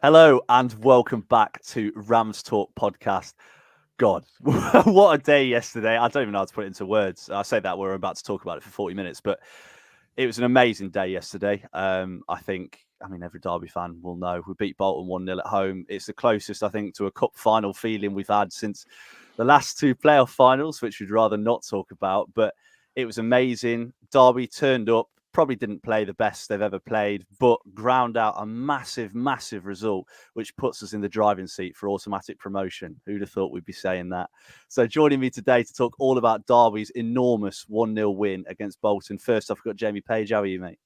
Hello and welcome back to RamsTalkPodcast. God, what a day yesterday. I don't even know how to put it into words. I say that we're about to talk about it for 40 minutes, but it was an amazing day yesterday. I mean, every Derby fan will know we beat Bolton 1-0 at home. It's the closest, I think, to a cup final feeling we've had since the last two playoff finals, which we'd rather not talk about. But it was amazing. Derby turned up, probably didn't play the best they've ever played, but ground out a massive, massive result, which puts us in the driving seat for automatic promotion. Who'd have thought we'd be saying that? So joining me today to talk all about Derby's enormous 1-0 win against Bolton. First, I've got Jamie Page. How are you, mate?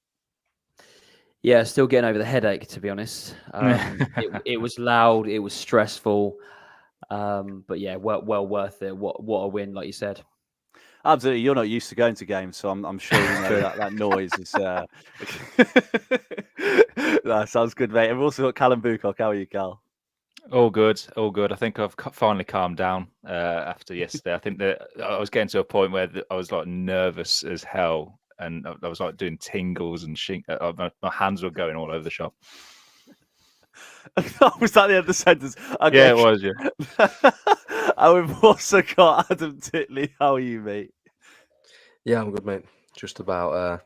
Yeah, still getting over the headache, to be honest. It was loud, it was stressful, but yeah, well worth it. What a win, like you said. Absolutely, you're not used to going to games, so I'm sure you know that noise is. That sounds good, mate. And we've also got Callum Boocock. How are you, Cal? All good, all good. I think I've finally calmed down after yesterday. I think that I was getting to a point where I was like nervous as hell, and I was like doing tingles and my hands were going all over the shop. Was that the end of the sentence? Okay. Yeah, it was. Yeah. And we've also got Adam Titley. How are you, mate? Yeah, I'm good, mate. Just about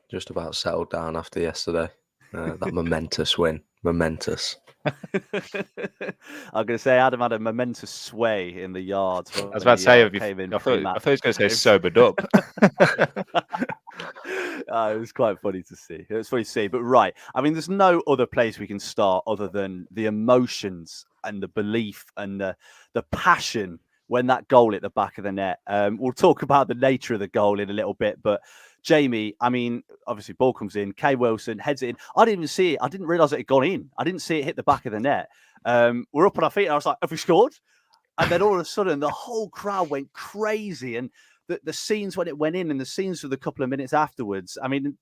settled down after yesterday. That momentous win. Momentous. I'm going to say Adam had a momentous sway in the yard. I was about to say, I thought he was going to say sobered up. It was quite funny to see. It was funny to see. But right, I mean, there's no other place we can start other than the emotions and the belief and the passion when that goal hit the back of the net. We'll talk about the nature of the goal in a little bit, but Jamie, I mean, obviously ball comes in, Kay Wilson heads it in. I didn't even see it. I didn't realise it had gone in. I didn't see it hit the back of the net. We're up on our feet and I was like, have we scored? And then all of a sudden the whole crowd went crazy. And the scenes when it went in and the scenes for the couple of minutes afterwards, I mean,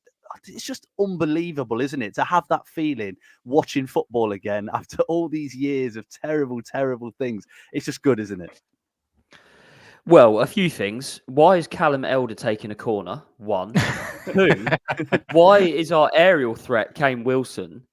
it's just unbelievable, isn't it? To have that feeling watching football again after all these years of terrible, terrible things. It's just good, isn't it? Well, a few things. Why is Callum Elder taking a corner? One. Two, why is our aerial threat Kane Wilson?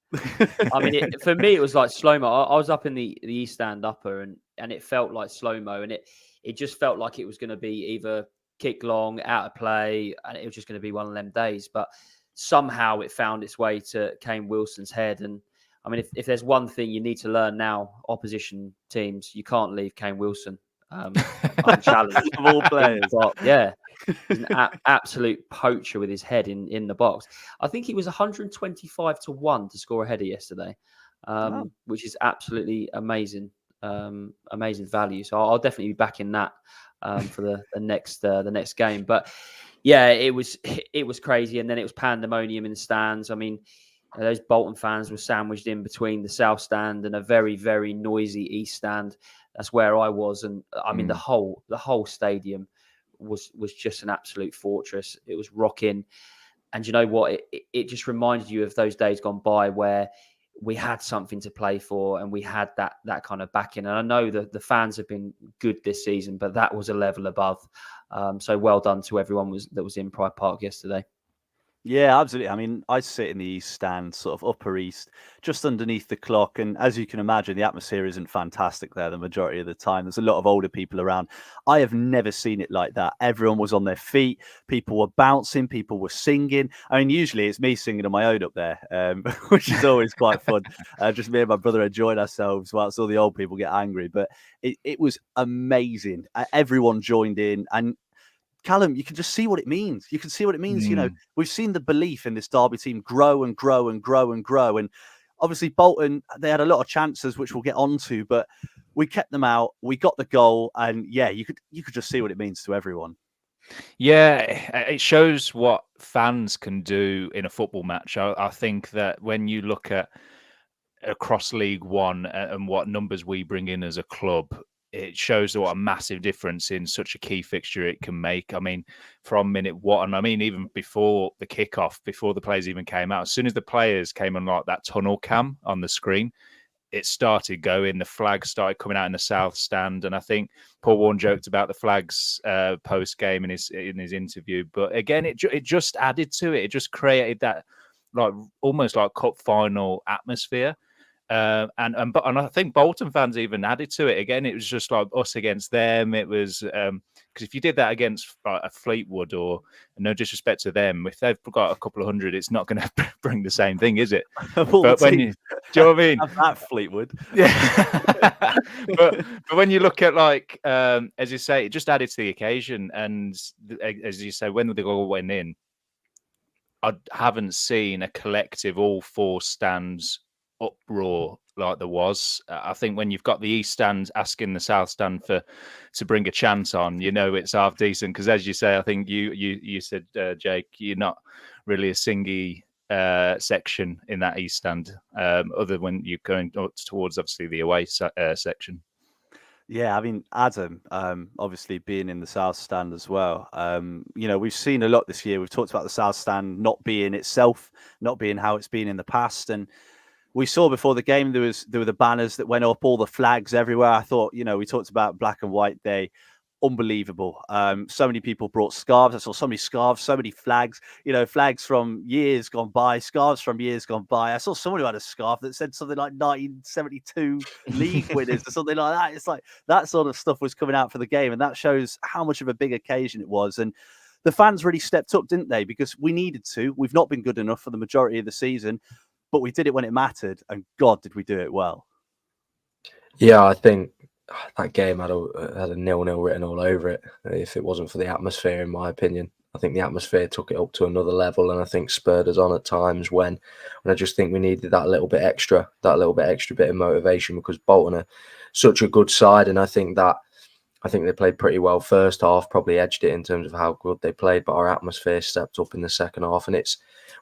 I mean, for me, it was like slow-mo. I was up in the East Stand upper and it felt like slow-mo. And it just felt like it was going to be either kick long, out of play, and it was just going to be one of them days. But somehow it found its way to Kane Wilson's head. And I mean, if there's one thing you need to learn now, opposition teams, you can't leave Kane Wilson. Unchallenged of all players. Yeah, he's an absolute poacher with his head in the box. I think he was 125 to 1 to score a header yesterday, which is absolutely amazing, amazing value. So I'll definitely be backing that for the next game. But yeah, it was crazy, and then it was pandemonium in the stands. I mean, those Bolton fans were sandwiched in between the South Stand and a very, very noisy East Stand. That's where I was, and I mean the whole stadium was just an absolute fortress. It was rocking, and you know what? It just reminded you of those days gone by where we had something to play for and we had that kind of backing. And I know that the fans have been good this season, but that was a level above. So well done to everyone that was in Pride Park yesterday. Yeah, absolutely. I mean, I sit in the East Stand, sort of upper East, just underneath the clock. And as you can imagine, the atmosphere isn't fantastic there the majority of the time. There's a lot of older people around. I have never seen it like that. Everyone was on their feet. People were bouncing. People were singing. I mean, usually it's me singing on my own up there, which is always quite fun. Just me and my brother enjoying ourselves whilst all the old people get angry. But it was amazing. Everyone joined in. And Callum, you can just see what it means. You can see what it means. You know, we've seen the belief in this Derby team grow and grow and grow and grow. And obviously Bolton, they had a lot of chances, which we'll get onto, but we kept them out. We got the goal. And yeah, you could just see what it means to everyone. Yeah, it shows what fans can do in a football match. I think that when you look at across League One and what numbers we bring in as a club, it shows what a massive difference in such a key fixture it can make. I mean, from minute one, I mean, even before the kickoff, before the players even came out, as soon as the players came on like that tunnel cam on the screen, it started going. The flags started coming out in the South Stand, and I think Paul Warne joked about the flags post game in his interview. But again, it just added to it. It just created that like almost like cup final atmosphere. And I think Bolton fans even added to it again. It was just like us against them. It was because if you did that against a Fleetwood, or no disrespect to them, if they've got a couple of hundred, it's not going to bring the same thing, is it? But when you, do you know what I mean? Have that Fleetwood. Yeah. but when you look at like as you say, it just added to the occasion. And as you say, when the goal went in, I haven't seen a collective all four stands uproar like there was. I think when you've got the East stand asking the South stand to bring a chance on, it's half decent. Because as you say, I think you said, Jake, you're not really a Singhy section in that East stand, other when you're going towards obviously the away section. Yeah, I mean, Adam, obviously being in the South Stand as well. We've seen a lot this year. We've talked about the South Stand not being itself, not being how it's been in the past. And we saw before the game, there were the banners that went up, all the flags everywhere. I thought, we talked about Black and White Day. Unbelievable. So many people brought scarves. I saw so many scarves, so many flags, flags from years gone by, scarves from years gone by. I saw someone who had a scarf that said something like 1972 league winners or something like that. It's like that sort of stuff was coming out for the game. And that shows how much of a big occasion it was. And the fans really stepped up, didn't they? Because we needed to. We've not been good enough for the majority of the season, but we did it when it mattered. And God, did we do it well. Yeah, I think that game had a 0-0 written all over it. If it wasn't for the atmosphere, in my opinion, I think the atmosphere took it up to another level, and I think spurred us on at times when I just think we needed that little bit extra bit of motivation, because Bolton are such a good side, and I think they played pretty well first half, probably edged it in terms of how good they played, but our atmosphere stepped up in the second half. And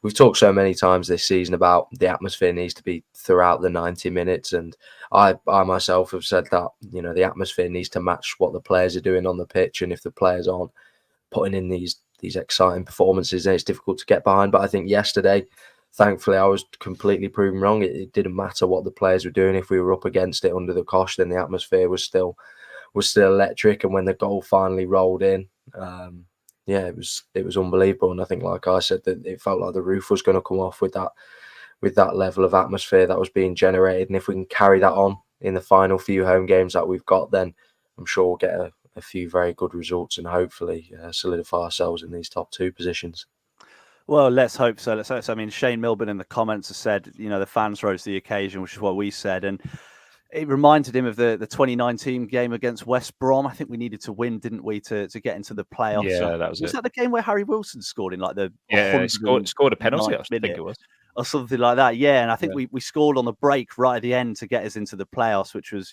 we've talked so many times this season about the atmosphere needs to be throughout the 90 minutes. And I myself have said that, the atmosphere needs to match what the players are doing on the pitch. And if the players aren't putting in these exciting performances, then it's difficult to get behind. But I think yesterday, thankfully, I was completely proven wrong. It didn't matter what the players were doing. If we were up against it under the cosh, then the atmosphere was still electric. And when the goal finally rolled in, it was unbelievable. And I think, like I said, that it felt like the roof was going to come off with that level of atmosphere that was being generated. And if we can carry that on in the final few home games that we've got, then I'm sure we'll get a few very good results and hopefully solidify ourselves in these top two positions. Well, let's hope so. I mean, Shane Milburn in the comments has said, the fans rose to the occasion, which is what we said. And it reminded him of the 2019 game against West Brom. I think we needed to win, didn't we, to get into the playoffs? Yeah, that was that the game where Harry Wilson scored in like the scored a penalty, I think it was, or something like that. Yeah, and I think we scored on the break right at the end to get us into the playoffs, which was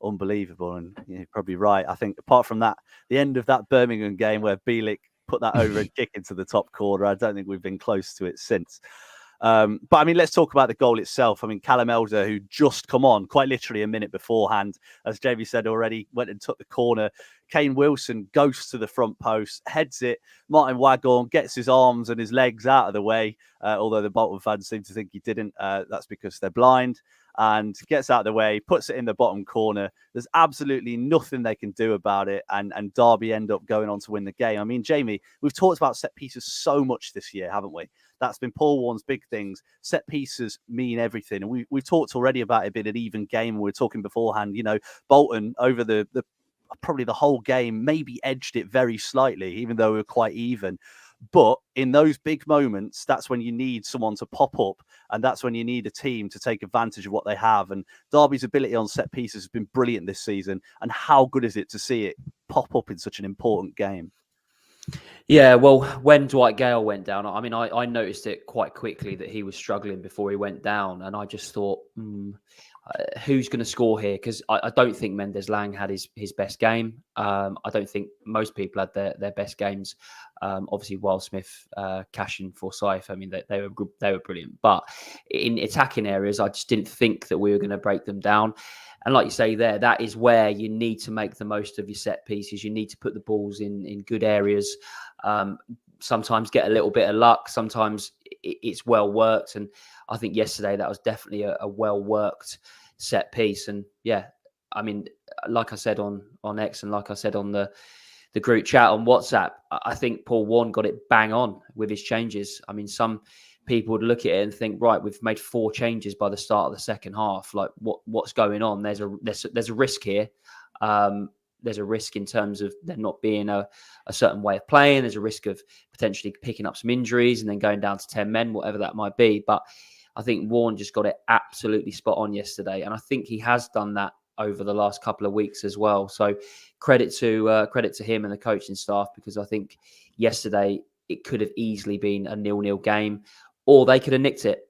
unbelievable. And you're probably right. I think apart from that, the end of that Birmingham game where Bielik put that over and kick into the top corner, I don't think we've been close to it since. But I mean, let's talk about the goal itself. I mean, Callum Elder, who just come on quite literally a minute beforehand, as Jamie said already, went and took the corner. Kane Wilson goes to the front post, heads it. Martin Waghorn gets his arms and his legs out of the way, although the Bolton fans seem to think he didn't. That's because they're blind. And gets out of the way, puts it in the bottom corner. There's absolutely nothing they can do about it. And Derby end up going on to win the game. I mean, Jamie, we've talked about set pieces so much this year, haven't we? That's been Paul Warne's big things. Set pieces mean everything. And we've talked already about it being an even game. We were talking beforehand, Bolton over the probably the whole game, maybe edged it very slightly, even though we were quite even. But in those big moments, that's when you need someone to pop up, and that's when you need a team to take advantage of what they have. And Derby's ability on set pieces has been brilliant this season. And how good is it to see it pop up in such an important game? Yeah, well, when Dwight Gale went down, I mean, I noticed it quite quickly that he was struggling before he went down. And I just thought, who's going to score here? Because I don't think Mendes Lang had his best game. I don't think most people had their best games. Obviously, Wildsmith, Cash and Forsyth, I mean, they were brilliant. But in attacking areas, I just didn't think that we were going to break them down. And like you say there, that is where you need to make the most of your set pieces. You need to put the balls in good areas. Sometimes get a little bit of luck. Sometimes it's well worked. And I think yesterday that was definitely a well worked set piece. And yeah, I mean, like I said on X and like I said on the group chat on WhatsApp, I think Paul Warne got it bang on with his changes. I mean, some people would look at it and think, right, we've made 4 changes by the start of the second half. Like, what's going on? There's a risk here. There's a risk in terms of there not being a certain way of playing. There's a risk of potentially picking up some injuries and then going down to 10 men, whatever that might be. But I think Warne just got it absolutely spot on yesterday. And I think he has done that over the last couple of weeks as well. So credit to him and the coaching staff, because I think yesterday it could have easily been a 0-0 game, or they could have nicked it.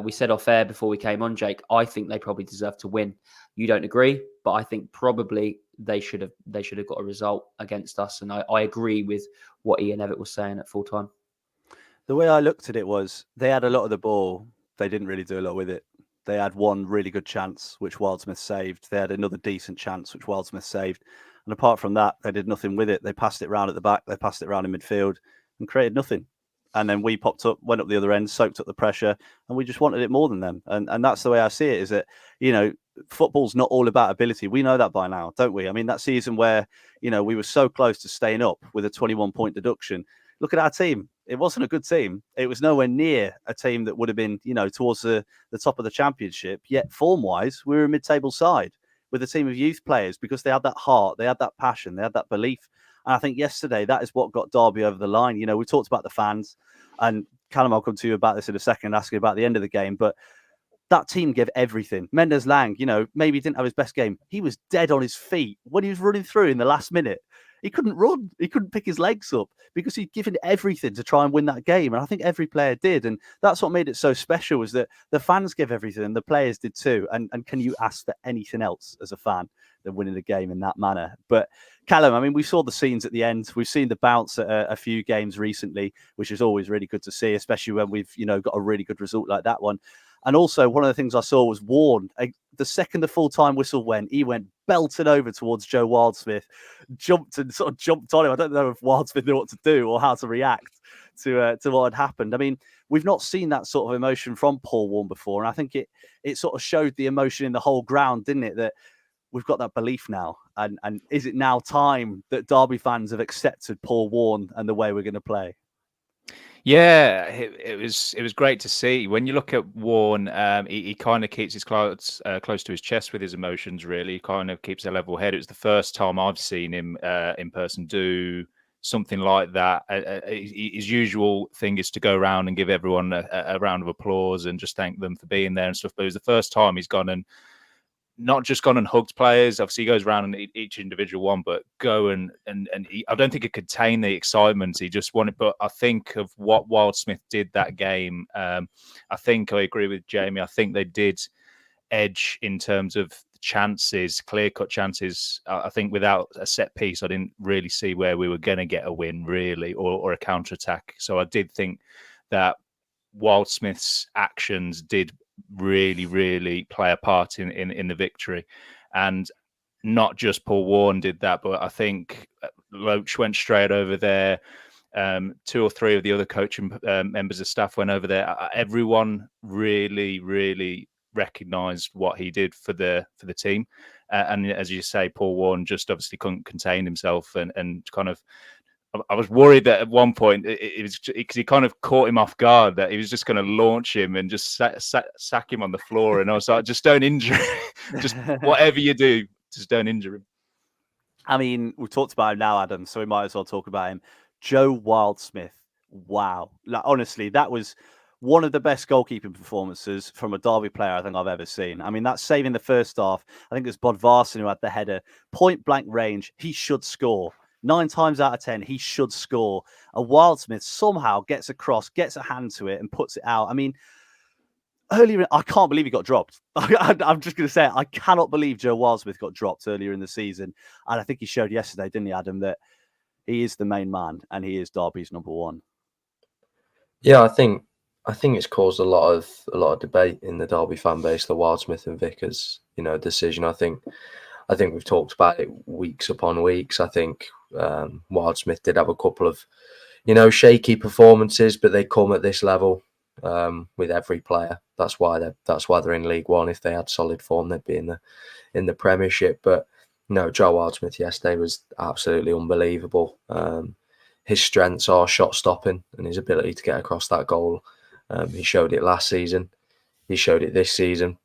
We said off air before we came on, Jake, I think they probably deserve to win. You don't agree, but I think probably they should have got a result against us. And I agree with what Ian Evatt was saying at full time. The way I looked at it was they had a lot of the ball. They didn't really do a lot with it. They had one really good chance, which Wildsmith saved. They had another decent chance, which Wildsmith saved. And apart from that, they did nothing with it. They passed it round at the back. They passed it round in midfield and created nothing. And then we popped up, went up the other end, soaked up the pressure, and we just wanted it more than them. And that's the way I see it, is that, you know, football's not all about ability. We know that by now, don't we? I mean, that season where, you know, we were so close to staying up with a 21-point deduction. Look at our team. It wasn't a good team. It was nowhere near a team that would have been, you know, towards the top of the championship. Yet form-wise, we were a mid-table side with a team of youth players, because they had that heart, they had that passion, they had that belief. And I think yesterday, that is what got Derby over the line. You know, we talked about the fans, and Callum, I'll come to you about this in a second, asking about the end of the game. But that team gave everything. Mendes Lang, you know, maybe he didn't have his best game. He was dead on his feet when he was running through in the last minute. He couldn't run. He couldn't pick his legs up because he'd given everything to try and win that game. And I think every player did. And that's what made it so special, was that the fans gave everything and the players did too. And can you ask for anything else as a fan than winning the game in that manner? But Callum, I mean, we saw the scenes at the end. We've seen the bounce at a few games recently, which is always really good to see, especially when we've, you know, got a really good result like that one. And also, one of the things I saw was Warne. The second the full-time whistle went, he went belting over towards Joe Wildsmith, jumped on him. I don't know if Wildsmith knew what to do or how to react to what had happened. I mean, we've not seen that sort of emotion from Paul Warne before. And I think it sort of showed the emotion in the whole ground, didn't it? That we've got that belief now. And is it now time that Derby fans have accepted Paul Warne and the way we're going to play? Yeah, it was great to see. When you look at Warne, he kind of keeps his close to his chest with his emotions, really. He kind of keeps a level head. It was the first time I've seen him in person do something like that. His usual thing is to go around and give everyone a round of applause and just thank them for being there and stuff. But it was the first time he's gone and not just gone and hugged players. Obviously, he goes around and each individual one, but go and I don't think it could contain the excitement. He just wanted. But I think of what Wildsmith did that game. I think I agree with Jamie. I think they did edge in terms of chances, clear-cut chances. I think without a set piece, I didn't really see where we were going to get a win, really, or a counter-attack. So I did think that Wildsmith's actions did really play a part in the victory. And not just Paul Warne did that, but I think Loach went straight over there. 2 or 3 of the other coaching members of staff went over there. Everyone really recognised what he did for the team. And as you say, Paul Warne just obviously couldn't contain himself and kind of, I was worried that at one point it was because he kind of caught him off guard, that he was just going to launch him and just sack him on the floor. And I was like, just don't injure him. Just whatever you do, just don't injure him. I mean, we've talked about him now, Adam, so we might as well talk about him. Joe Wildsmith. Wow. Like, honestly, that was one of the best goalkeeping performances from a Derby player I think I've ever seen. I mean, that save in the first half, I think it was Bodvarsson who had the header. Point blank range, he should score. 9 times out of 10, he should score. A Wildsmith somehow gets across, gets a hand to it and puts it out. I mean, earlier, I can't believe he got dropped. I'm just going to say it. I cannot believe Joe Wildsmith got dropped earlier in the season. And I think he showed yesterday, didn't he, Adam, that he is the main man and he is Derby's number one. Yeah, I think it's caused a lot of debate in the Derby fan base, the Wildsmith and Vickers, decision. I think we've talked about it weeks upon weeks. I think Wildsmith did have a couple of, shaky performances, but they come at this level with every player. That's why they're in League One. If they had solid form, they'd be in the Premiership. But no, Joe Wildsmith yesterday was absolutely unbelievable. His strengths are shot stopping and his ability to get across that goal He showed it last season. He showed it this season.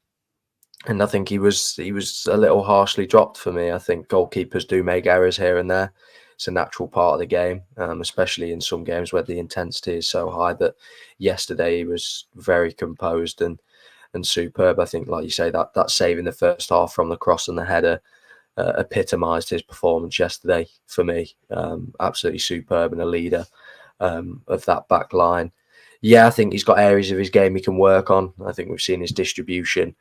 And I think he was a little harshly dropped for me. I think goalkeepers do make errors here and there. It's a natural part of the game, especially in some games where the intensity is so high. That yesterday he was very composed and superb. I think, like you say, that save in the first half from the cross and the header epitomised his performance yesterday for me. Absolutely superb and a leader of that back line. Yeah, I think he's got areas of his game he can work on. I think we've seen his distribution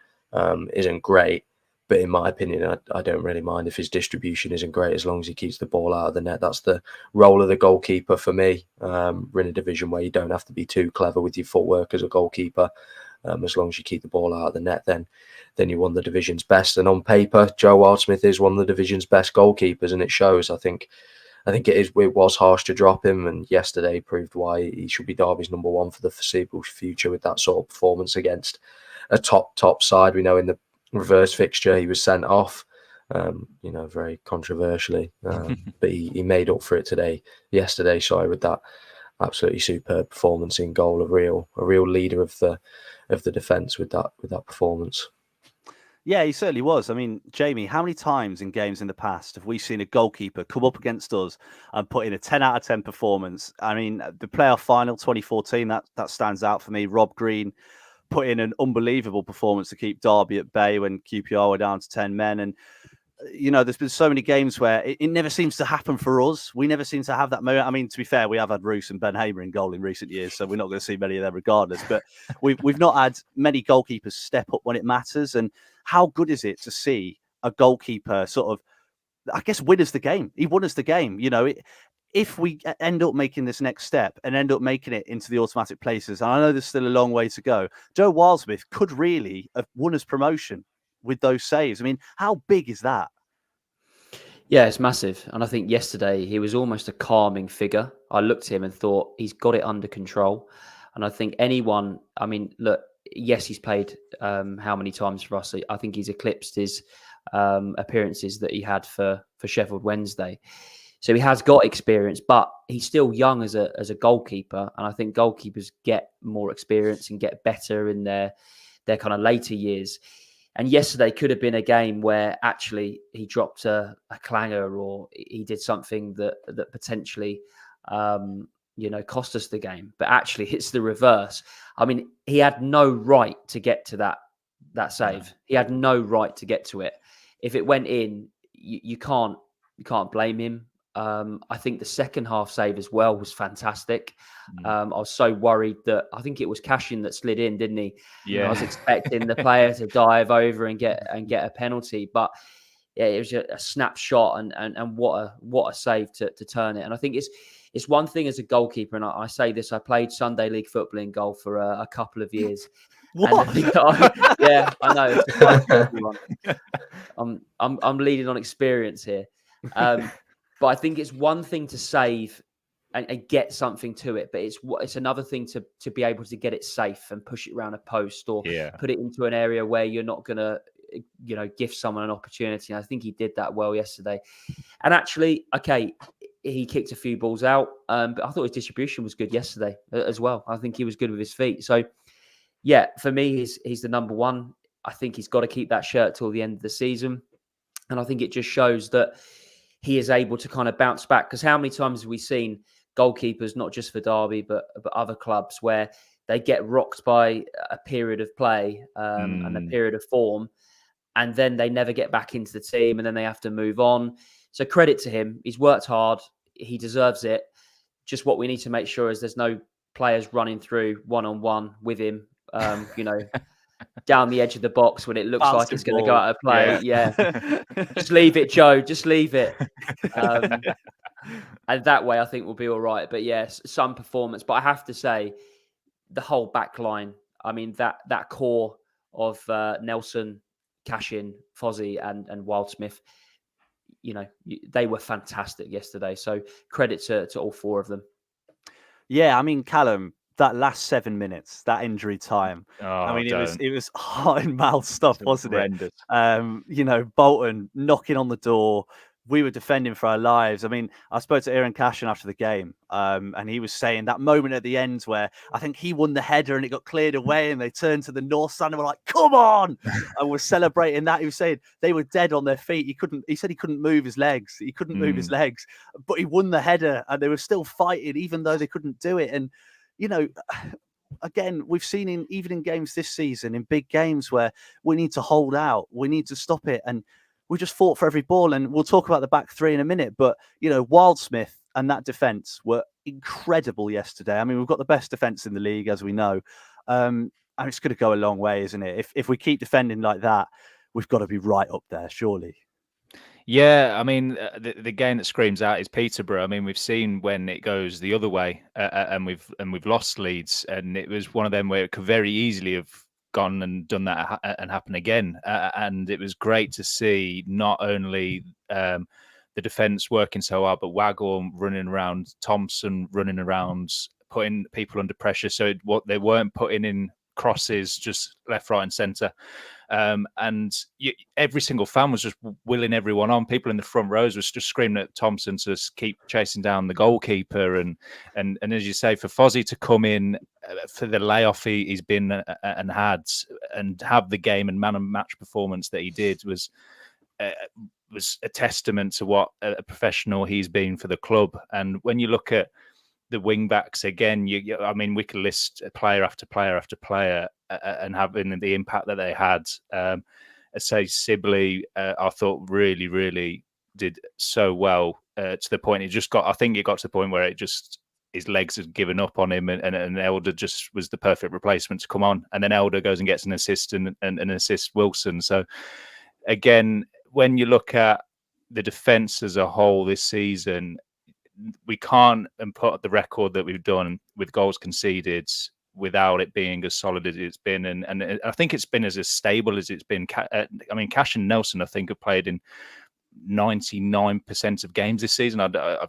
isn't great, but in my opinion, I don't really mind if his distribution isn't great as long as he keeps the ball out of the net. That's the role of the goalkeeper for me. We're in a division where you don't have to be too clever with your footwork as a goalkeeper. As long as you keep the ball out of the net, then you're one of the division's best. And on paper, Joe Wildsmith is one of the division's best goalkeepers, and it shows. I think it was harsh to drop him, and yesterday proved why he should be Derby's number one for the foreseeable future with that sort of performance against a top side. We know in the reverse fixture he was sent off, very controversially, but he made up for it yesterday, with that absolutely superb performance in goal. A real leader of the defence with that performance. Yeah, he certainly was. I mean, Jamie, how many times in games in the past have we seen a goalkeeper come up against us and put in a 10 out of 10 performance? I mean, the playoff final 2014, that stands out for me. Rob Green put in an unbelievable performance to keep Derby at bay when QPR were down to 10 men. And, there's been so many games where it never seems to happen for us. We never seem to have that moment. I mean, to be fair, we have had Roos and Ben Hamer in goal in recent years, so we're not going to see many of them regardless. But we've not had many goalkeepers step up when it matters. And how good is it to see a goalkeeper sort of, I guess, win us the game? He won us the game. If we end up making this next step and end up making it into the automatic places, and I know there's still a long way to go, Joe Wildsmith could really have won us promotion with those saves. I mean, how big is that? Yeah, it's massive. And I think yesterday he was almost a calming figure. I looked at him and thought he's got it under control. And I think look, yes, he's played how many times for us? I think he's eclipsed his appearances that he had for Sheffield Wednesday. So he has got experience, but he's still young as a goalkeeper. And I think goalkeepers get more experience and get better in their kind of later years. And yesterday could have been a game where actually he dropped a clanger or he did something that potentially, cost us the game. But actually it's the reverse. I mean, he had no right to get to that save. He had no right to get to it. If it went in, you can't blame him. I think the second half save as well was fantastic. I was so worried that I think it was Cashin that slid in, didn't he? Yeah. I was expecting the player to dive over and get a penalty, but yeah, it was a snapshot and what a save to turn it. And I think it's one thing as a goalkeeper, and I say this, I played Sunday League football in goal for a couple of years. What? Yeah, I know. It's quite a tricky one. I'm leading on experience here. But I think it's one thing to save and get something to it, but it's another thing to be able to get it safe and push it around a post or put it into an area where you're not going to, give someone an opportunity. And I think he did that well yesterday. And actually, okay, he kicked a few balls out, but I thought his distribution was good yesterday as well. I think he was good with his feet. So, yeah, for me, he's the number one. I think he's got to keep that shirt till the end of the season. And I think it just shows that he is able to kind of bounce back. Because how many times have we seen goalkeepers, not just for Derby, but other clubs, where they get rocked by a period of play and a period of form, and then they never get back into the team, and then they have to move on. So credit to him. He's worked hard. He deserves it. Just what we need to make sure is there's no players running through one-on-one with him, down the edge of the box when it looks like it's going to go out of play. Yeah. Just leave it, Joe. Just leave it. And that way I think we'll be all right. But yes, some performance. But I have to say, the whole back line, I mean, that core of Nelson, Cashin, Fozzy and Wildsmith, they were fantastic yesterday. So credit to all four of them. Yeah, I mean, Callum, that last 7 minutes, that injury time. I mean, it was heart and mouth stuff, wasn't it? Bolton knocking on the door, we were defending for our lives. I mean, I spoke to Aaron Cashin after the game, and he was saying that moment at the end where I think he won the header and it got cleared away, and they turned to the North stand and were like, "Come on!" and we're celebrating that. He was saying they were dead on their feet. He said he couldn't move his legs. He couldn't move his legs, but he won the header, and they were still fighting even though they couldn't do it. And you know, again, we've seen even in games this season, in big games where we need to hold out, we need to stop it, and we just fought for every ball. And we'll talk about the back three in a minute, but you know, Wildsmith and that defence were incredible yesterday. I mean, we've got the best defence in the league, as we know, and it's going to go a long way, isn't it? If we keep defending like that, we've got to be right up there, surely. Yeah, I mean, the game that screams out is Peterborough. I mean, we've seen when it goes the other way, and we've lost leads, and it was one of them where it could very easily have gone and done that and happen again. And it was great to see not only the defence working so hard, but Waghorn running around, Thompson running around, putting people under pressure. So what they weren't putting in crosses just left, right, and centre. Every single fan was just willing everyone on. People in the front rows was just screaming at Thompson to keep chasing down the goalkeeper, and as you say, for Fozzy to come in for the layoff he's been and had, and have the game and man of match performance that he did was a testament to what a professional he's been for the club. And when you look at the wing backs again, I mean, we could list player after player after player and having the impact that they had. I say Sibley, I thought really, really did so well to the point I think it got to the point where it just, his legs had given up on him, and Elder just was the perfect replacement to come on. And then Elder goes and gets an assist and assists Wilson. So again, when you look at the defence as a whole this season, we can't put the record that we've done with goals conceded without it being as solid as it's been. And I think it's been as stable as it's been. I mean, Cash and Nelson, I think, have played in 99% of games this season.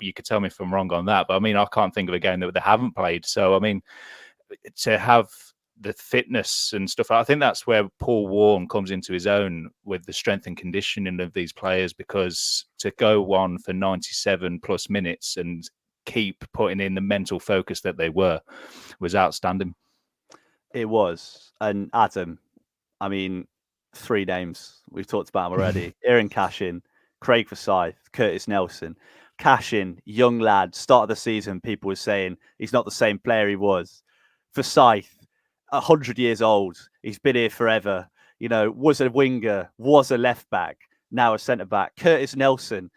You could tell me if I'm wrong on that, but I mean, I can't think of a game that they haven't played. So, I mean, to have the fitness and stuff, I think that's where Paul Warne comes into his own with the strength and conditioning of these players, because to go on for 97 plus minutes and keep putting in the mental focus that they was outstanding. It was. And Adam, I mean, 3 names, we've talked about them already. Aaron Cashin, Craig Forsyth, Curtis Nelson. Cashin, young lad, start of the season, people were saying he's not the same player he was. Forsyth, 100 years old, he's been here forever, you know, was a winger, was a left back, now a centre back. Curtis Nelson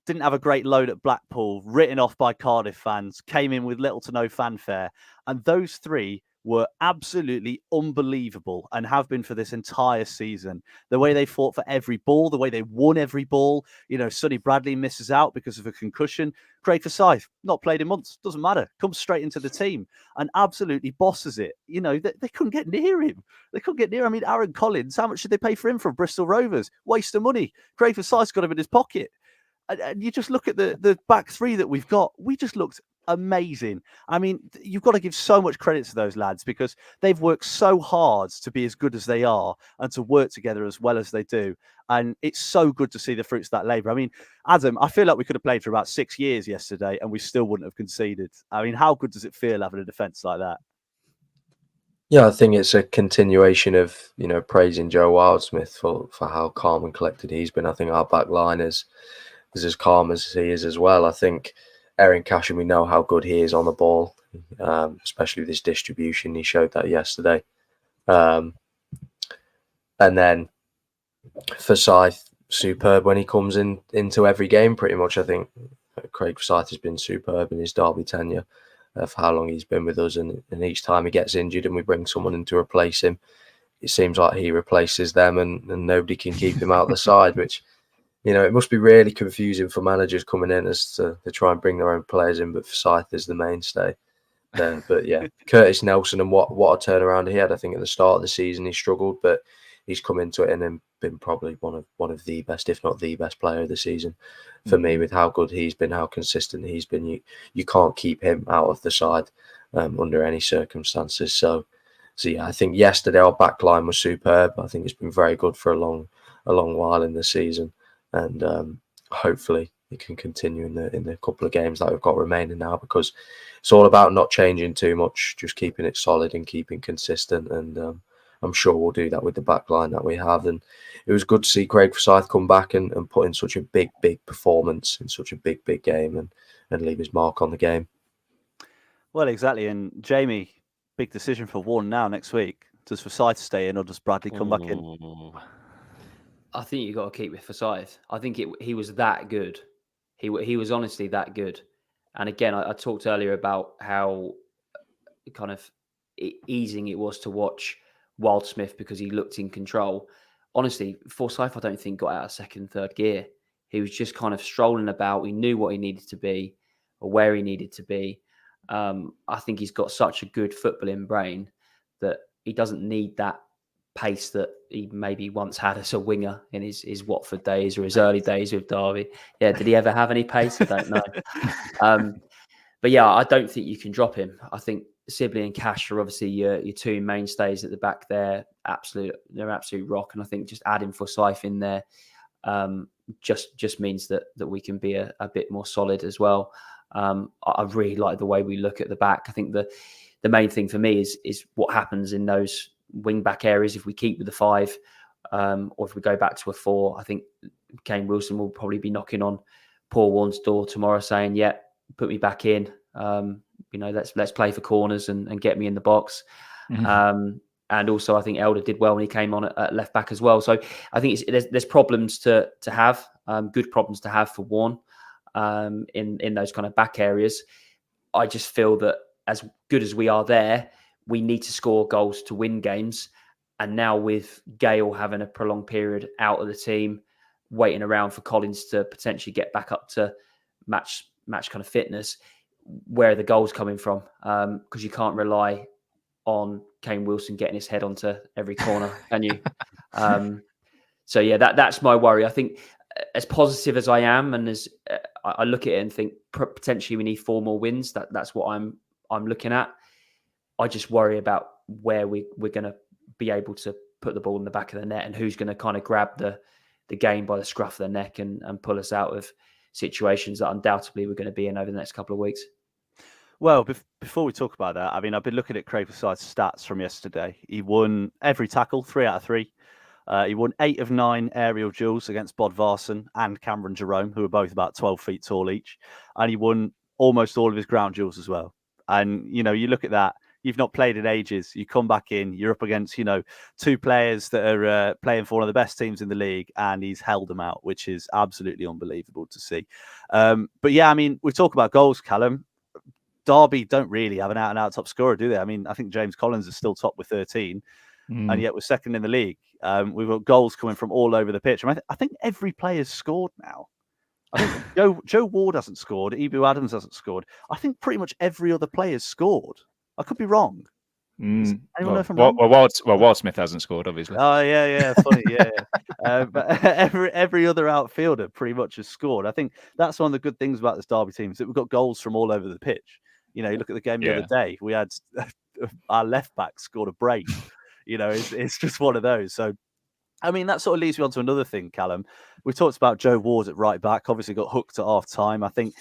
didn't have a great load at Blackpool, written off by Cardiff fans, came in with little to no fanfare, and those 3 were absolutely unbelievable and have been for this entire season. The way they fought for every ball, the way they won every ball. You know, Sonny Bradley misses out because of a concussion. Craig Forsyth, not played in months, doesn't matter, comes straight into the team and absolutely bosses it. You know, they couldn't get near him. They couldn't get near him. I mean, Aaron Collins, how much did they pay for him from Bristol Rovers? Waste of money. Craig Forsyth's got him in his pocket. And you just look at the back 3 that we've got. We just looked amazing. I mean, you've got to give so much credit to those lads because they've worked so hard to be as good as they are and to work together as well as they do. And it's so good to see the fruits of that labour. I mean, Adam, I feel like we could have played for about 6 years yesterday and we still wouldn't have conceded. I mean, how good does it feel having a defence like that? Yeah, I think it's a continuation of, you know, praising Joe Wildsmith for how calm and collected he's been. I think our back line is as calm as he is as well. I think Aaron Cashin, we know how good he is on the ball, especially with his distribution. He showed that yesterday. And then Forsyth, superb when he comes into every game pretty much. I think Craig Forsyth has been superb in his Derby tenure for how long he's been with us. And each time he gets injured and we bring someone in to replace him, it seems like he replaces them and nobody can keep him out the side, which, you know, it must be really confusing for managers coming in as to try and bring their own players in, but Forsyth is the mainstay there. But yeah, Curtis Nelson, and what a turnaround he had. I think at the start of the season he struggled, but he's come into it and then been probably one of the best, if not the best player of the season for me, with how good he's been, how consistent he's been. You can't keep him out of the side under any circumstances. So yeah, I think yesterday our back line was superb. I think it's been very good for a long while in the season. And hopefully it can continue in the couple of games that we've got remaining now, because it's all about not changing too much, just keeping it solid and keeping consistent. And I'm sure we'll do that with the back line that we have. And it was good to see Craig Forsyth come back and put in such a big performance in such a big game and leave his mark on the game. Well, exactly. And Jamie, big decision for Warne now next week. Does Forsyth stay in or does Bradley come back in? I think you've got to keep with Forsyth. I think he was that good. He was honestly that good. And again, I talked earlier about how kind of easing it was to watch Wildsmith because he looked in control. Honestly, Forsyth, I don't think got out of second, third gear. He was just kind of strolling about. He knew what he needed to be or where he needed to be. I think he's got such a good footballing brain that he doesn't need that pace that he maybe once had as a winger in his Watford days or his early days with Derby. Yeah, did he ever have any pace? I don't know. But yeah, I don't think you can drop him. I think Sibley and Cash are obviously your two mainstays at the back there. They're absolute rock. And I think just adding Forsyth in there just means that we can be a bit more solid as well. I really like the way we look at the back. I think the main thing for me is what happens in those wing back areas if we keep with the 5 or if we go back to a 4. I think Kane Wilson will probably be knocking on Paul Warne's door tomorrow saying, yeah, put me back in. Let's play for corners and get me in the box. Mm-hmm. And also I think Elder did well when he came on at left back as well. So I think there's problems to have, good problems to have for Warne in those kind of back areas. I just feel that as good as we are there, we need to score goals to win games. And now with Gale having a prolonged period out of the team, waiting around for Collins to potentially get back up to match kind of fitness, where are the goals coming from? Because you can't rely on Kane Wilson getting his head onto every corner, can you? So yeah, that's my worry. I think as positive as I am, and as I look at it and think potentially we need 4 more wins. That's what I'm looking at. I just worry about where we're going to be able to put the ball in the back of the net and who's going to kind of grab the game by the scruff of the neck and pull us out of situations that undoubtedly we're going to be in over the next couple of weeks. Well, before we talk about that, I mean, I've been looking at Craig Forsyth's stats from yesterday. He won every tackle, 3 out of 3. He won 8 of 9 aerial duels against Bodvarsson and Cameron Jerome, who are both about 12 feet tall each. And he won almost all of his ground duels as well. And, you look at that. You've not played in ages. You come back in, you're up against, 2 players that are playing for one of the best teams in the league, and he's held them out, which is absolutely unbelievable to see. But yeah, I mean, we talk about goals, Callum. Derby don't really have an out-and-out top scorer, do they? I mean, I think James Collins is still top with 13, and yet we're second in the league. We've got goals coming from all over the pitch. I mean, I think every player's scored now. I think Joe Ward hasn't scored. Ibu Adams hasn't scored. I think pretty much every other player's scored. I could be wrong. Anyone know if I'm wrong? Wildsmith hasn't scored, obviously. Oh, yeah, funny, yeah. But every other outfielder pretty much has scored. I think that's one of the good things about this Derby team is that we've got goals from all over the pitch. You look at the game the other day. We had our left back scored a brace. It's just one of those. So, I mean, that sort of leads me on to another thing, Callum. We talked about Joe Ward at right back. Obviously got hooked at half time. I think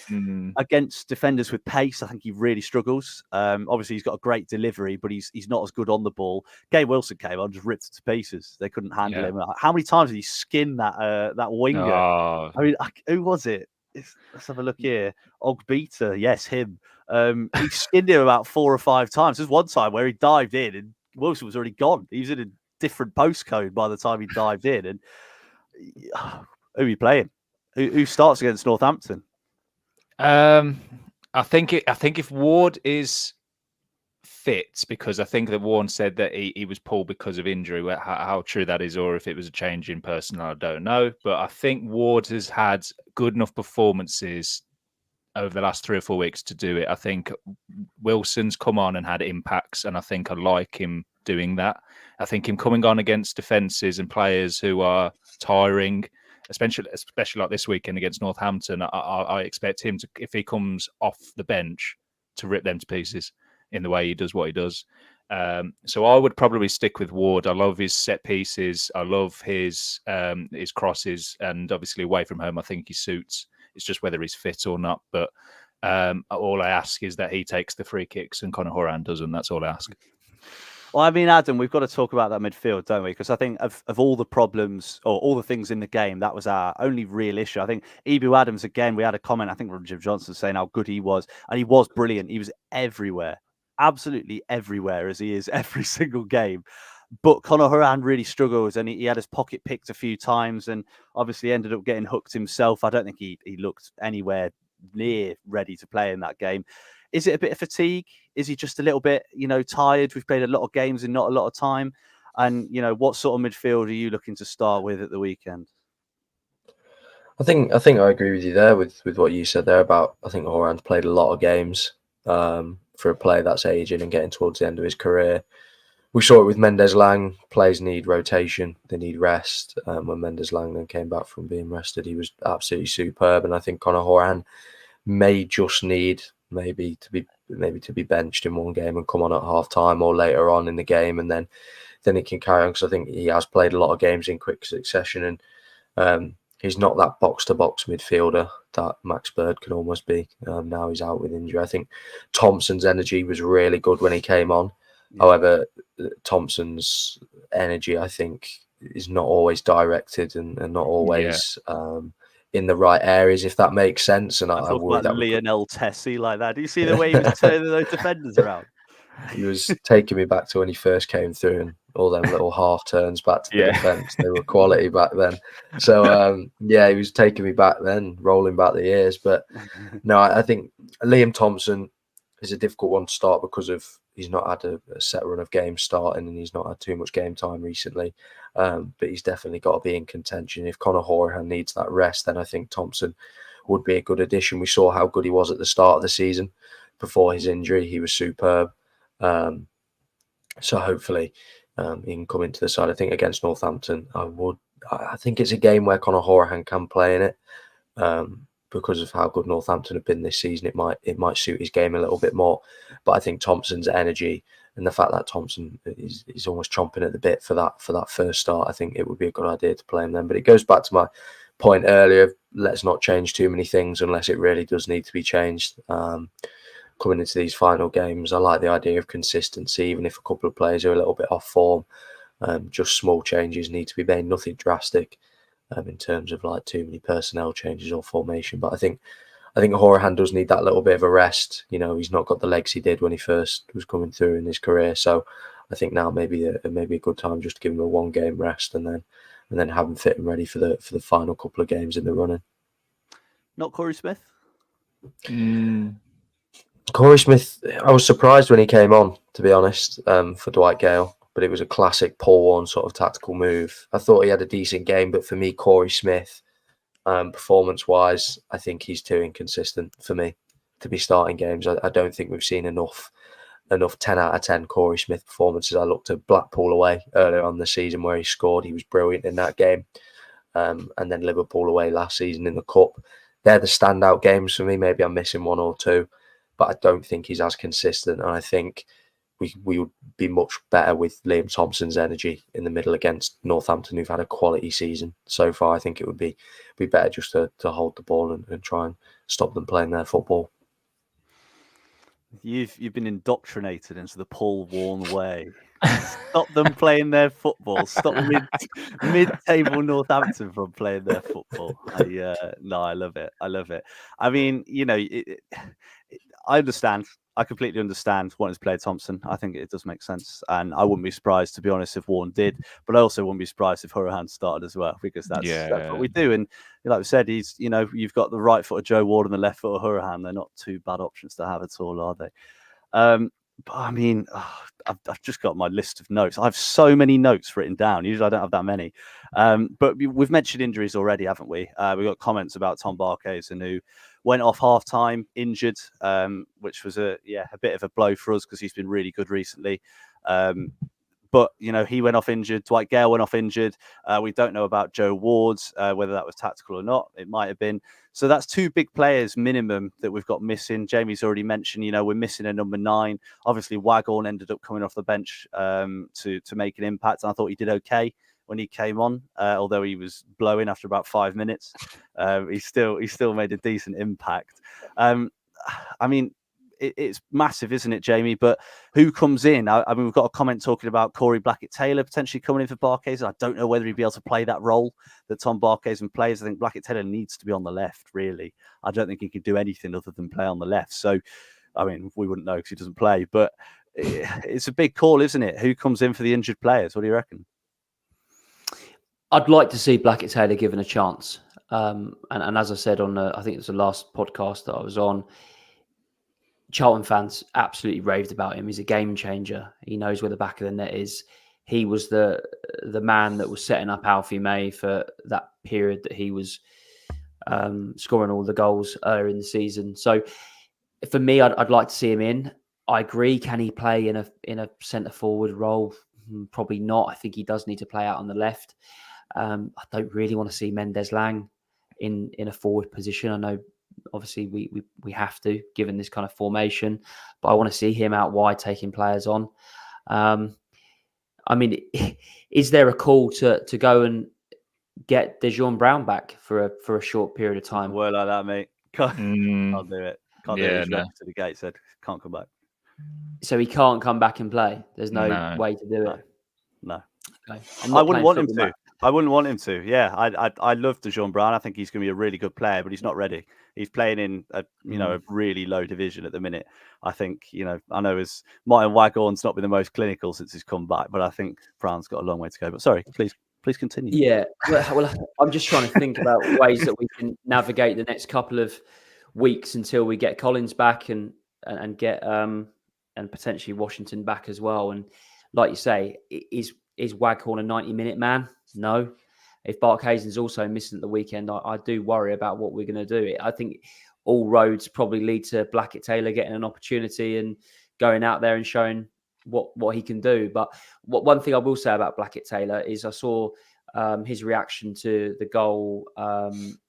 against defenders with pace, I think he really struggles. Obviously, he's got a great delivery, but he's not as good on the ball. Gay Wilson came on, just ripped it to pieces. They couldn't handle him. How many times did he skin that winger? Oh. I mean, who was it? Let's have a look here. Ogbeta, yes, him. He skinned him about 4 or 5 times. There's one time where he dived in and Wilson was already gone. He was in a different postcode by the time he dived in. And who are you playing? Who starts against Northampton? I think if Ward is fit, because I think that Warne said that he was pulled because of injury. How true that is, or if it was a change in personnel, I don't know. But I think Ward has had good enough performances over the last 3 or 4 weeks to do it. I think Wilson's come on and had impacts, and I think I like him doing that. I think him coming on against defences and players who are tiring, especially like this weekend against Northampton, I expect him to, if he comes off the bench, to rip them to pieces in the way he does what he does. So I would probably stick with Ward. I love his set pieces. I love his crosses, and obviously away from home, I think he suits. It's just whether he's fit or not. But all I ask is that he takes the free kicks and Conor Horan doesn't. That's all I ask. Well, I mean, Adam, we've got to talk about that midfield, don't we? Because I think of all the problems or all the things in the game, that was our only real issue. I think Ibu Adams, again, we had a comment, I think from Jim Johnson saying how good he was. And he was brilliant. He was everywhere, absolutely everywhere, as he is every single game. But Conor Horan really struggles, and he had his pocket picked a few times and obviously ended up getting hooked himself. I don't think he looked anywhere near ready to play in that game. Is it a bit of fatigue? Is he just a little bit, tired? We've played a lot of games in not a lot of time. And, what sort of midfield are you looking to start with at the weekend? I think I agree with you there with what you said there about, I think Horan's played a lot of games for a player that's aging and getting towards the end of his career. We saw it with Mendes-Lang. Players need rotation. They need rest. When Mendes-Lang then came back from being rested, he was absolutely superb. And I think Conor Horan may just need maybe to be benched in one game and come on at half time or later on in the game, and then he can carry on, because I think he has played a lot of games in quick succession, and he's not that box-to-box midfielder that Max Bird can almost be. Now he's out with injury. I think Thompson's energy was really good when he came on. Yeah. However, Thompson's energy, I think, is not always directed and not always in the right areas, if that makes sense. And I worry that Lionel Tessie like that. Do you see the way he was turning those defenders around? He was taking me back to when he first came through, and all them little half turns back to the defence. They were quality back then. So he was taking me back then, rolling back the years. But no, I think Liam Thompson is a difficult one to start because of he's not had a set run of games starting, and he's not had too much game time recently. But he's definitely got to be in contention. If Conor Horan needs that rest, then I think Thompson would be a good addition. We saw how good he was at the start of the season before his injury. He was superb. So hopefully he can come into the side. I think against Northampton, I think it's a game where Conor Horan can play in it. Because of how good Northampton have been this season, it might suit his game a little bit more. But I think Thompson's energy and the fact that Thompson is almost chomping at the bit for that first start, I think it would be a good idea to play him then. But it goes back to my point earlier: let's not change too many things unless it really does need to be changed. Coming into these final games, I like the idea of consistency, even if a couple of players are a little bit off form. Just small changes need to be made, nothing drastic. In terms of like too many personnel changes or formation. But I think Horan does need that little bit of a rest. He's not got the legs he did when he first was coming through in his career. So I think now maybe a good time just to give him a 1 game rest and then have him fit and ready for the final couple of games in the running. Not Corey Smith? Corey Smith, I was surprised when he came on, to be honest, for Dwight Gale. But it was a classic Paul Warne sort of tactical move. I thought he had a decent game, but for me, Corey Smith, performance-wise, I think he's too inconsistent for me to be starting games. I don't think we've seen enough 10 out of 10 Corey Smith performances. I looked at Blackpool away earlier on the season where he scored. He was brilliant in that game. And then Liverpool away last season in the Cup. They're the standout games for me. Maybe I'm missing 1 or 2, but I don't think he's as consistent. And I think we would be much better with Liam Thompson's energy in the middle against Northampton, who've had a quality season so far. I think it would be better just to hold the ball and try and stop them playing their football. You've been indoctrinated into the Paul Warne way. Stop them playing their football. Stop mid-table Northampton from playing their football. I love it. I love it. I mean, I understand. I completely understand wanting to play Thompson. I think it does make sense. And I wouldn't be surprised, to be honest, if Warne did. But I also wouldn't be surprised if Horan started as well, because that's what we do. And like we said, you've got the right foot of Joe Ward and the left foot of Horan. They're not 2 bad options to have at all, are they? But I mean, I've just got my list of notes. I have so many notes written down. Usually I don't have that many. But we've mentioned injuries already, haven't we? We got comments about Tom Barkhuizen, who went off half-time injured, which was a bit of a blow for us because he's been really good recently. But, he went off injured. Dwight Gale went off injured. We don't know about Joe Ward's, whether that was tactical or not. It might have been. So that's 2 big players minimum that we've got missing. Jamie's already mentioned, we're missing a number 9. Obviously, Waghorn ended up coming off the bench to make an impact. And I thought he did okay when he came on, although he was blowing after about 5 minutes. He still made a decent impact. I mean, it's massive, isn't it, Jamie? But who comes in? I mean, we've got a comment talking about Corey Blackett-Taylor potentially coming in for Barkhuizen. I don't know whether he'd be able to play that role that Tom Barkhuizen plays. I think Blackett-Taylor needs to be on the left, really. I don't think he could do anything other than play on the left. So, I mean, we wouldn't know because he doesn't play. But it's a big call, isn't it? Who comes in for the injured players? What do you reckon? I'd like to see Blackett-Taylor given a chance. And as I said on, I think it was the last podcast that I was on, Charlton fans absolutely raved about him. He's a game changer. He knows where the back of the net is. He was the man that was setting up Alfie May for that period that he was scoring all the goals earlier in the season. So for me, I'd like to see him in. I agree. Can he play in a centre forward role? Probably not. I think he does need to play out on the left. I don't really want to see Mendes Lang in a forward position. I know obviously we have to, given this kind of formation, but I want to see him out wide taking players on. I mean, is there a call to go and get Dejan Brown back for a short period of time? Word like that, mate. Can't do it. Can't do it. No. To the gate said can't come back. So he can't come back and play. There's no way to do it. No. Okay. I wouldn't want him to. I wouldn't want him to. Yeah, I love Dejan Brown. I think he's going to be a really good player, but he's not ready. He's playing in a really low division at the minute. I think I know Martin Waghorn's not been the most clinical since he's come back, but I think Brown's got a long way to go. But sorry, please continue. Yeah, well, I'm just trying to think about ways that we can navigate the next couple of weeks until we get Collins back and get and potentially Washington back as well. And like you say, is Waghorn a 90-minute man? No. If Barkhuizen's also missing at the weekend, I do worry about what we're going to do. I think all roads probably lead to Blackett-Taylor getting an opportunity and going out there and showing what he can do. But one thing I will say about Blackett-Taylor is I saw his reaction to the goal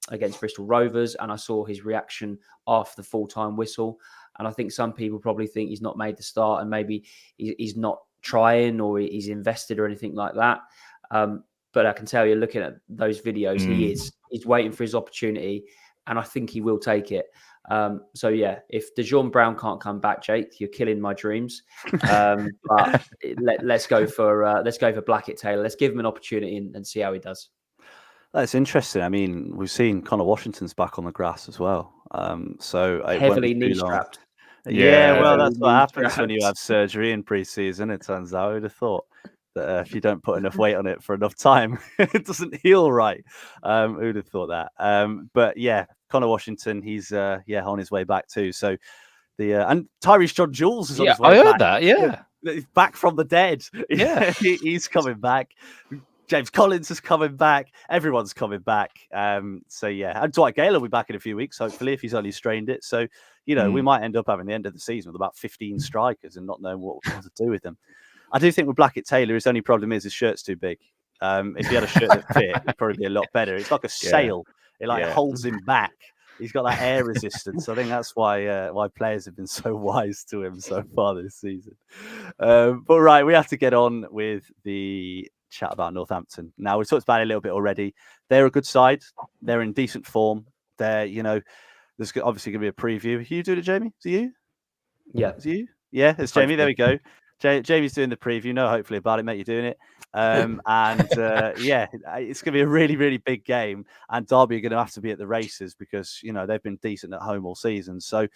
against Bristol Rovers, and I saw his reaction after the full-time whistle. And I think some people probably think he's not made the start and maybe he's not trying or he's invested or anything like that. But I can tell you, looking at those videos, he's waiting for his opportunity, and I think he will take it. So yeah, if Dejan Brown can't come back, Jake, you're killing my dreams. But let's go for Blackett-Taylor. Let's give him an opportunity and see how he does. That's interesting. I mean, we've seen Connor Washington's back on the grass as well. So heavily knee strapped. Yeah, well, that's what happens when you have surgery in pre-season. It turns out, who'd have thought that if you don't put enough weight on it for enough time, it doesn't heal right. Who'd have thought that? But yeah, Connor Washington, he's on his way back too. So and Tyrese John Jules is on his way back. I heard that. Yeah, he's back from the dead. Yeah, he's coming back. James Collins is coming back. Everyone's coming back. So yeah, and Dwight Gale will be back in a few weeks, hopefully, if he's only strained it. So we might end up having the end of the season with about 15 strikers and not knowing what to do with them. I do think with Blackett-Taylor, his only problem is his shirt's too big. If he had a shirt that fit, it'd probably be a lot better. It's like a sail. It holds him back. He's got that air resistance. I think that's why players have been so wise to him so far this season. But right, we have to get on with the chat about Northampton. Now, we've talked about it a little bit already. They're a good side. They're in decent form. They're, there's obviously going to be a preview. Are you doing it, Jamie? Is it you? Yeah. Is it you? Yeah, it's Jamie. There we go. Jamie's doing the preview. No, hopefully about it, mate. You're doing it. It's going to be a really, really big game. And Derby are going to have to be at the races because, they've been decent at home all season. So,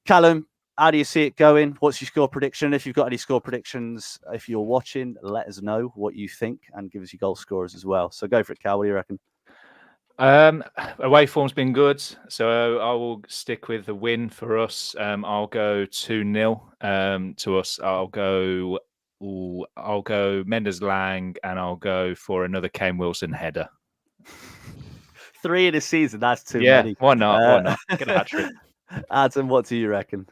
Callum, how do you see it going? What's your score prediction? If you've got any score predictions, if you're watching, let us know what you think and give us your goal scorers as well. So go for it, Cal. What do you reckon? Away form's been good, so I will stick with the win for us. I'll go 2-0 to us. I'll go Mendes Lang, and I'll go for another Kane Wilson header. 3 in a season, that's too many. Why not? Get a hat trick. Adam, what do you reckon?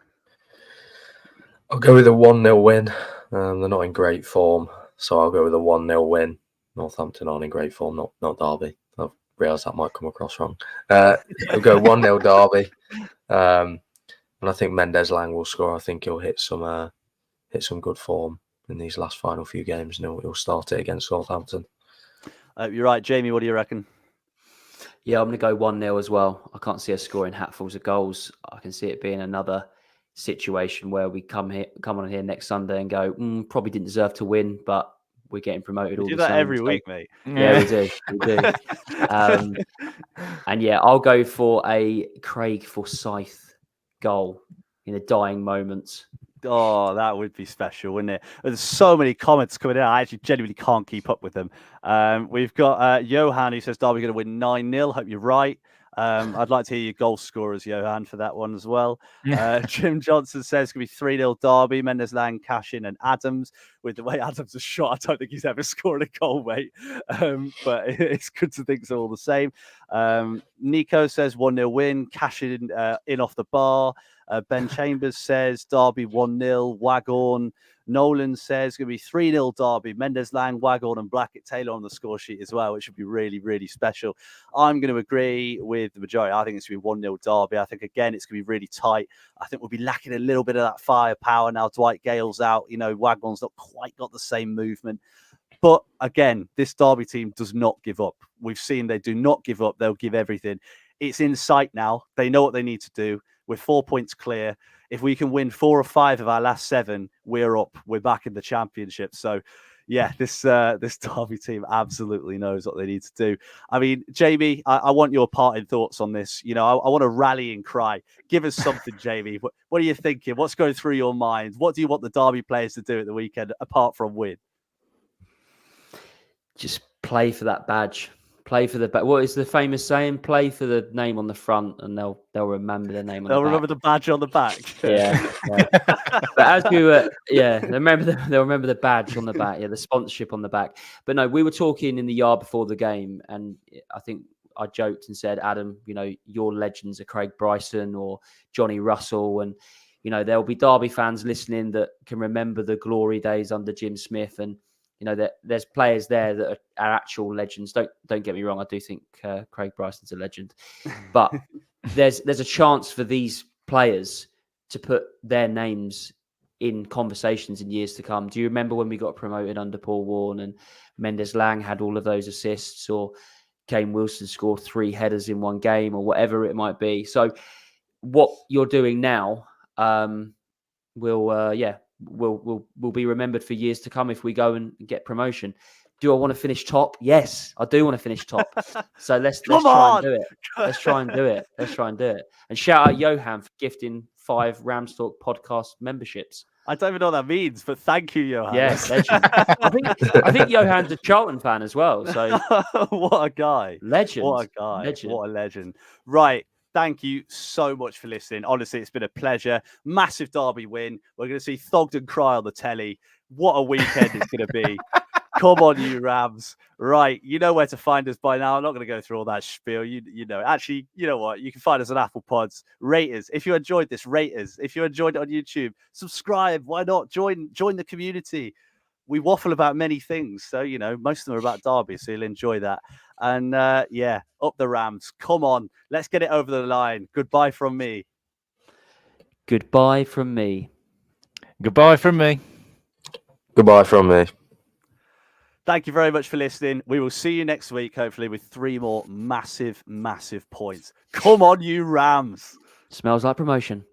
I'll go with a 1-0 win. They're not in great form, So I'll go with a 1-0 win. Northampton aren't in great form, not Derby. I realised that might come across wrong. I'll go 1-0 Derby. And I think Mendez-Lang will score. I think he'll hit some good form in these last final few games, and he'll start it against Northampton. You're right, Jamie. What do you reckon? Yeah, I'm going to go 1-0 as well. I can't see us scoring hatfuls of goals. I can see it being another situation where we come on here next Sunday and go, probably didn't deserve to win, but we're getting promoted all the same. We do that every week, mate. Yeah, we do. And yeah, I'll go for a Craig Forsyth goal in the dying moments. Oh, that would be special, wouldn't it? There's so many comments coming in. I actually genuinely can't keep up with them. We've got Johan who says Derby going to win 9-0. Hope you're right. I'd like to hear your goal scorers, Johan, for that one as well. Jim Johnson says it's going to be 3-0 Derby. Mendez-Lang, Cashin and Adams. With the way Adams has shot, I don't think he's ever scored a goal, mate. But it's good to think so all the same. Nico says 1-0 win. Cashin in off the bar. Ben Chambers says Derby 1-0. Waghorn. Nolan says it's going to be 3-0 Derby. Mendez-Lang, Waghorn and Blackett Taylor on the score sheet as well, which would be really, really special. I'm going to agree with the majority. I think it's going to be 1-0 Derby. I think, again, it's going to be really tight. I think we'll be lacking a little bit of that firepower now. Dwight Gale's out. Waghorn's not quite got the same movement. But, again, this Derby team does not give up. We've seen they do not give up. They'll give everything. It's in sight now. They know what they need to do. We're 4 points clear. If we can win 4 or 5 of our last 7, we're up. We're back in the championship. So, yeah, this Derby team absolutely knows what they need to do. I mean, Jamie, I want your parting thoughts on this. I want to rally and cry. Give us something, Jamie. What are you thinking? What's going through your mind? What do you want the Derby players to do at the weekend apart from win? Just play for that badge. Play for the badge. What is the famous saying? Play for the name on the front, and they'll remember the name on the back. They'll remember the badge on the back. Yeah. But as we were, they'll remember the badge on the back. Yeah, the sponsorship on the back. But no, we were talking in the yard before the game, and I think I joked and said, Adam, your legends are Craig Bryson or Johnny Russell, and there'll be Derby fans listening that can remember the glory days under Jim Smith, and that there's players there that are actual legends. Don't get me wrong. I do think Craig Bryson's a legend, but there's a chance for these players to put their names in conversations in years to come. Do you remember when we got promoted under Paul Warne and Mendez-Lang had all of those assists, or Kane Wilson scored 3 headers in one game, or whatever it might be? So what you're doing now will be remembered for years to come if we go and get promotion. Do I want to finish top? Yes, I do want to finish top. So let's try and do it. Let's try and do it. And shout out Johan for gifting 5 RamsTalk podcast memberships. I don't even know what that means, but thank you, Johan. Yes, legend. I think Johan's a Charlton fan as well. So what a guy. Legend. What a guy. Legend. What a legend. Right. Thank you so much for listening. Honestly, it's been a pleasure. Massive Derby win. We're going to see Thogden cry on the telly. What a weekend it's going to be. Come on, you Rams. Right. You know where to find us by now. I'm not going to go through all that spiel. You know. Actually, you know what? You can find us on Apple Pods. Rate us. If you enjoyed this, rate us. If you enjoyed it on YouTube, subscribe. Why not? Join the community. We waffle about many things. So, most of them are about Derby. So you'll enjoy that. And up the Rams. Come on. Let's get it over the line. Goodbye from me. Goodbye from me. Goodbye from me. Goodbye from me. Thank you very much for listening. We will see you next week, hopefully, with 3 more massive, massive points. Come on, you Rams. Smells like promotion.